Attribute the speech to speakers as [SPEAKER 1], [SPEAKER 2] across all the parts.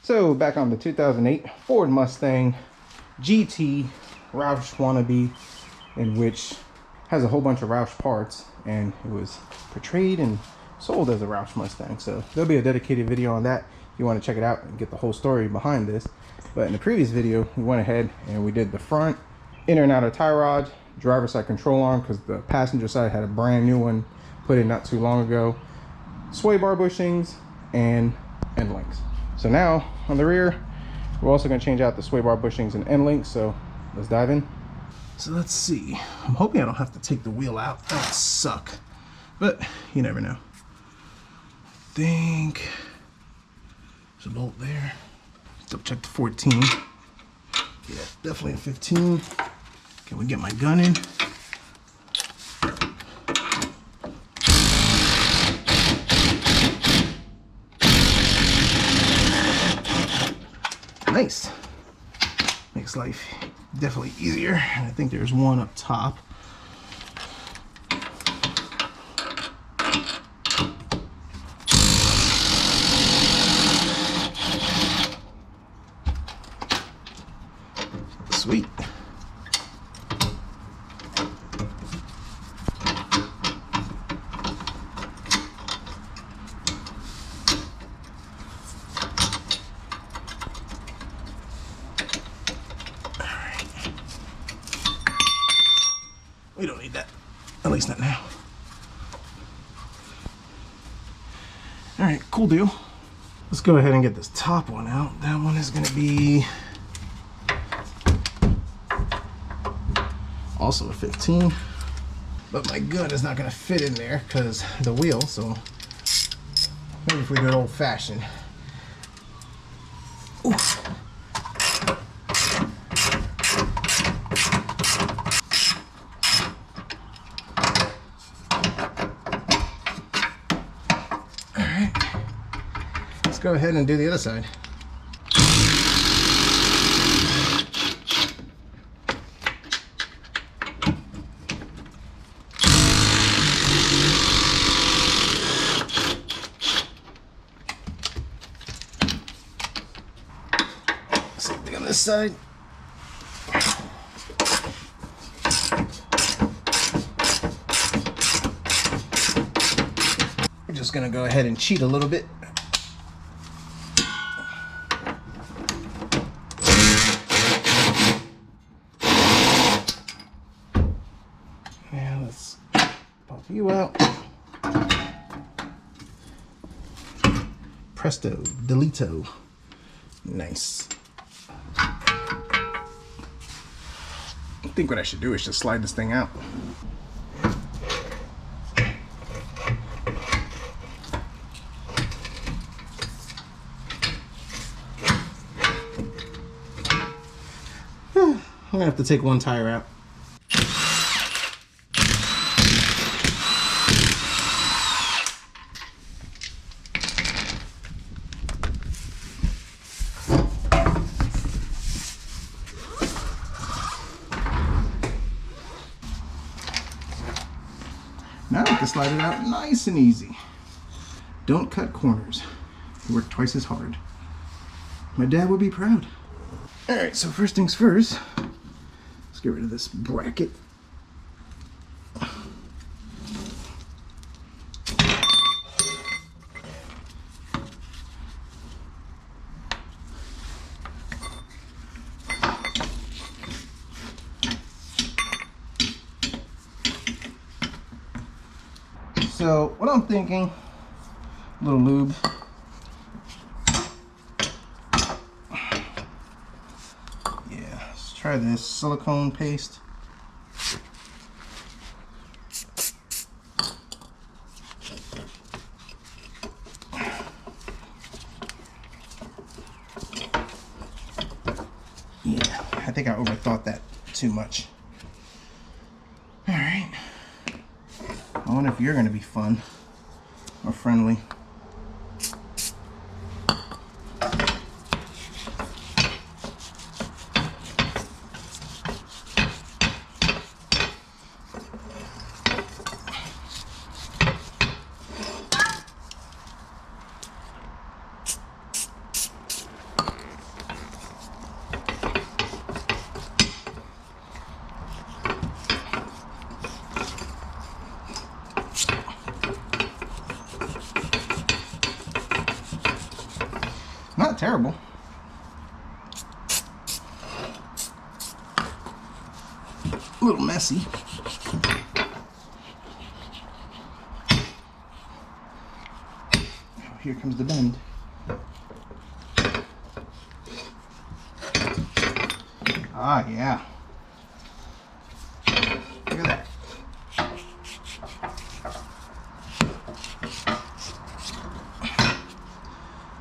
[SPEAKER 1] So back on the 2008 Ford Mustang GT Roush wannabe, in which has a whole bunch of Roush parts, and it was portrayed and sold as a Roush Mustang. So there'll be a dedicated video on that if you want to check it out and get the whole story behind this. But in the previous video, we went ahead and we did the front, inner and outer tie rod, driver's side control arm, because the passenger side had a brand new one put in not too long ago, sway bar bushings, and end links. So now on the rear, we're also going to change out the sway bar bushings and end links. So let's dive in. So let's see. I'm hoping I don't have to take the wheel out. That would suck, but you never know. I think there's a bolt there. Double check the 14. Yeah, definitely a 15. Can we get my gun in? Nice. Makes life definitely easier. And I think there's one up top. Sweet. We don't need that, at least not now. All right, cool deal. Let's go ahead and get this top one out. That one is gonna be also a 15, but my gun is not gonna fit in there because the wheel, so maybe if we do it old fashioned. Ooh. Go ahead and do the other side. Same thing on this side. We're just gonna go ahead and cheat a little bit. Let's pop you out. Presto, delito. Nice. I think what I should do is just slide this thing out. I'm gonna have to take one tire out. Now I can slide it out nice and easy. Don't cut corners. You work twice as hard. My dad would be proud. All right, so first things first, let's get rid of this bracket. So what I'm thinking, a little lube. Yeah, let's try this silicone paste. Yeah, I think I overthought that too much. All right. I wonder if you're going to be fun or friendly. Not terrible. A little messy. Oh, here comes the bend. Ah, yeah. Look at that.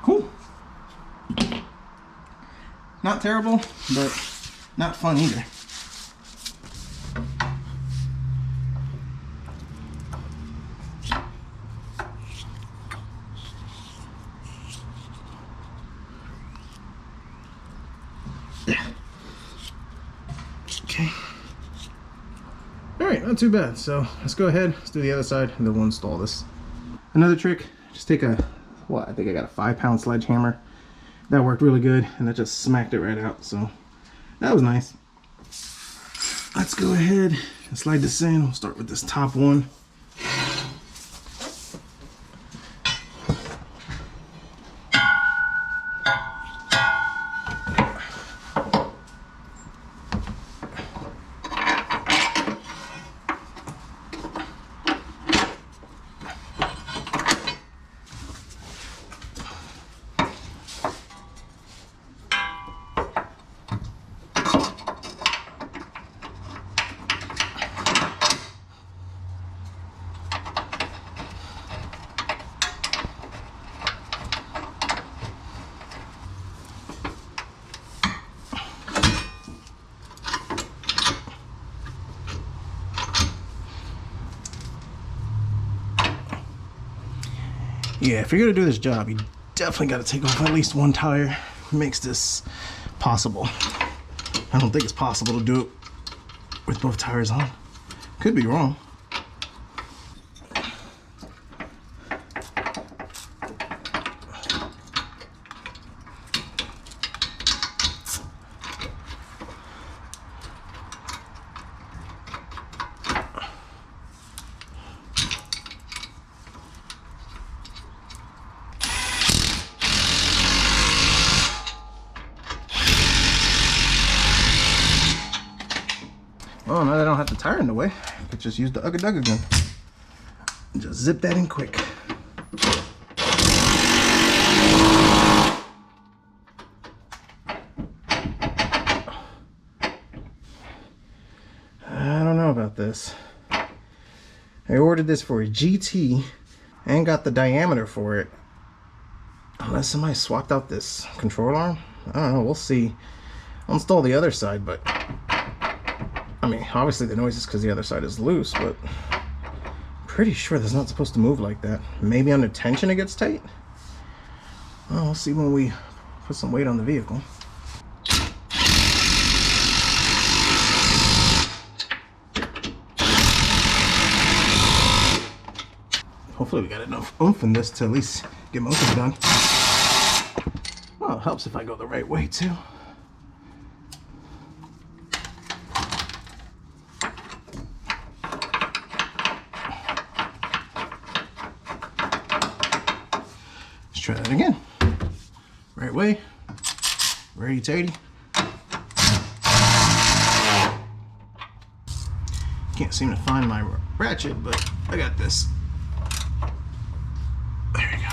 [SPEAKER 1] Cool. Not terrible, but not fun either. Okay. Alright, not too bad. So let's go ahead, let's do the other side, and then we'll install this. Another trick, just take a, I think I got a 5-pound sledgehammer. That worked really good, and that just smacked it right out, so that was nice. Let's go ahead and slide this in. We'll start with this top one. Yeah, if you're gonna do this job, you definitely gotta take off at least one tire. It makes this possible. I don't think it's possible to do it with both tires on. Could be wrong. Oh, now that I don't have the tire in the way, I could just use the Ugga Dugga gun. And just zip that in quick. I don't know about this. I ordered this for a GT and got the diameter for it. Unless somebody swapped out this control arm. I don't know, we'll see. I'll install the other side, but I mean, obviously the noise is because the other side is loose, but I'm pretty sure that's not supposed to move like that. Maybe under tension it gets tight? Well, we'll see when we put some weight on the vehicle. Hopefully we got enough oomph in this to at least get most of it done. Well, it helps if I go the right way too. Try that again. Right way. Ready, tighty. Can't seem to find my ratchet, but I got this. There we go.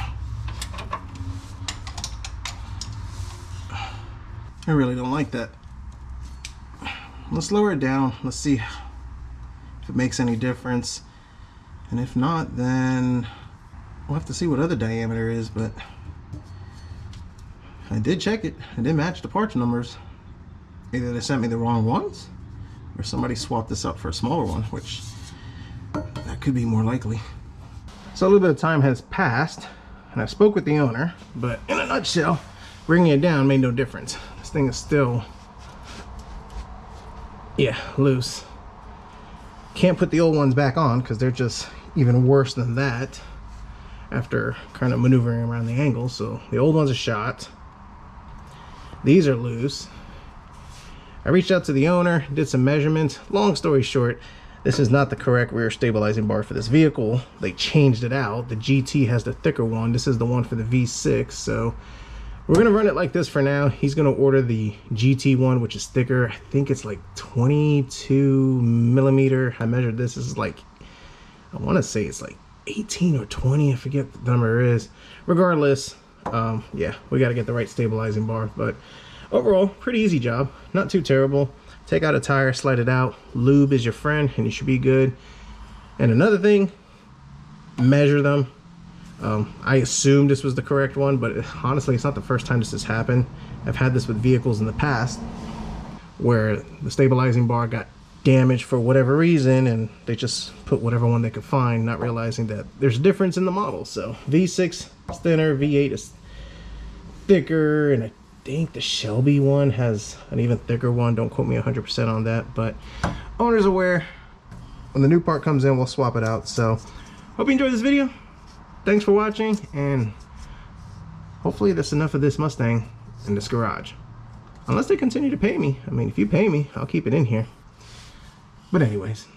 [SPEAKER 1] I really don't like that. Let's lower it down. Let's see if it makes any difference. And if not, then we'll have to see what other diameter is, but I did check it. It did match the parts numbers. Either they sent me the wrong ones or somebody swapped this out for a smaller one, which that could be more likely. So a little bit of time has passed and I spoke with the owner, but in a nutshell, bringing it down made no difference. This thing is still, yeah, loose. Can't put the old ones back on because they're just even worse than that after kind of maneuvering around the angle. So the old ones are shot. These are loose. I reached out to the owner, did some measurements. Long story short, this is not the correct rear stabilizing bar for this vehicle. They changed it out. The GT has the thicker one. This is the one for the V6. So We're gonna run it like this for now. He's gonna order the GT one, which is thicker. I think it's like 22 millimeter. I measured this. This is like, I want to say it's like 18 or 20. I forget what the number is. Regardless, yeah, we got to get the right stabilizing bar. But overall, pretty easy job. Not too terrible. Take out a tire, slide it out. Lube is your friend, and you should be good. And another thing, measure them. I assumed this was the correct one, but honestly, it's not the first time this has happened. I've had this with vehicles in the past where the stabilizing bar got damaged for whatever reason, and they just put whatever one they could find, not realizing that there's a difference in the model. So V6 is thinner, V8 is thicker, and I think the Shelby one has an even thicker one. Don't quote me 100% on that, but owner's aware. When the new part comes in, we'll swap it out. So hope you enjoyed this video. Thanks for watching, and hopefully that's enough of this Mustang in this garage. Unless they continue to pay me. I mean, if you pay me, I'll keep it in here. But anyways,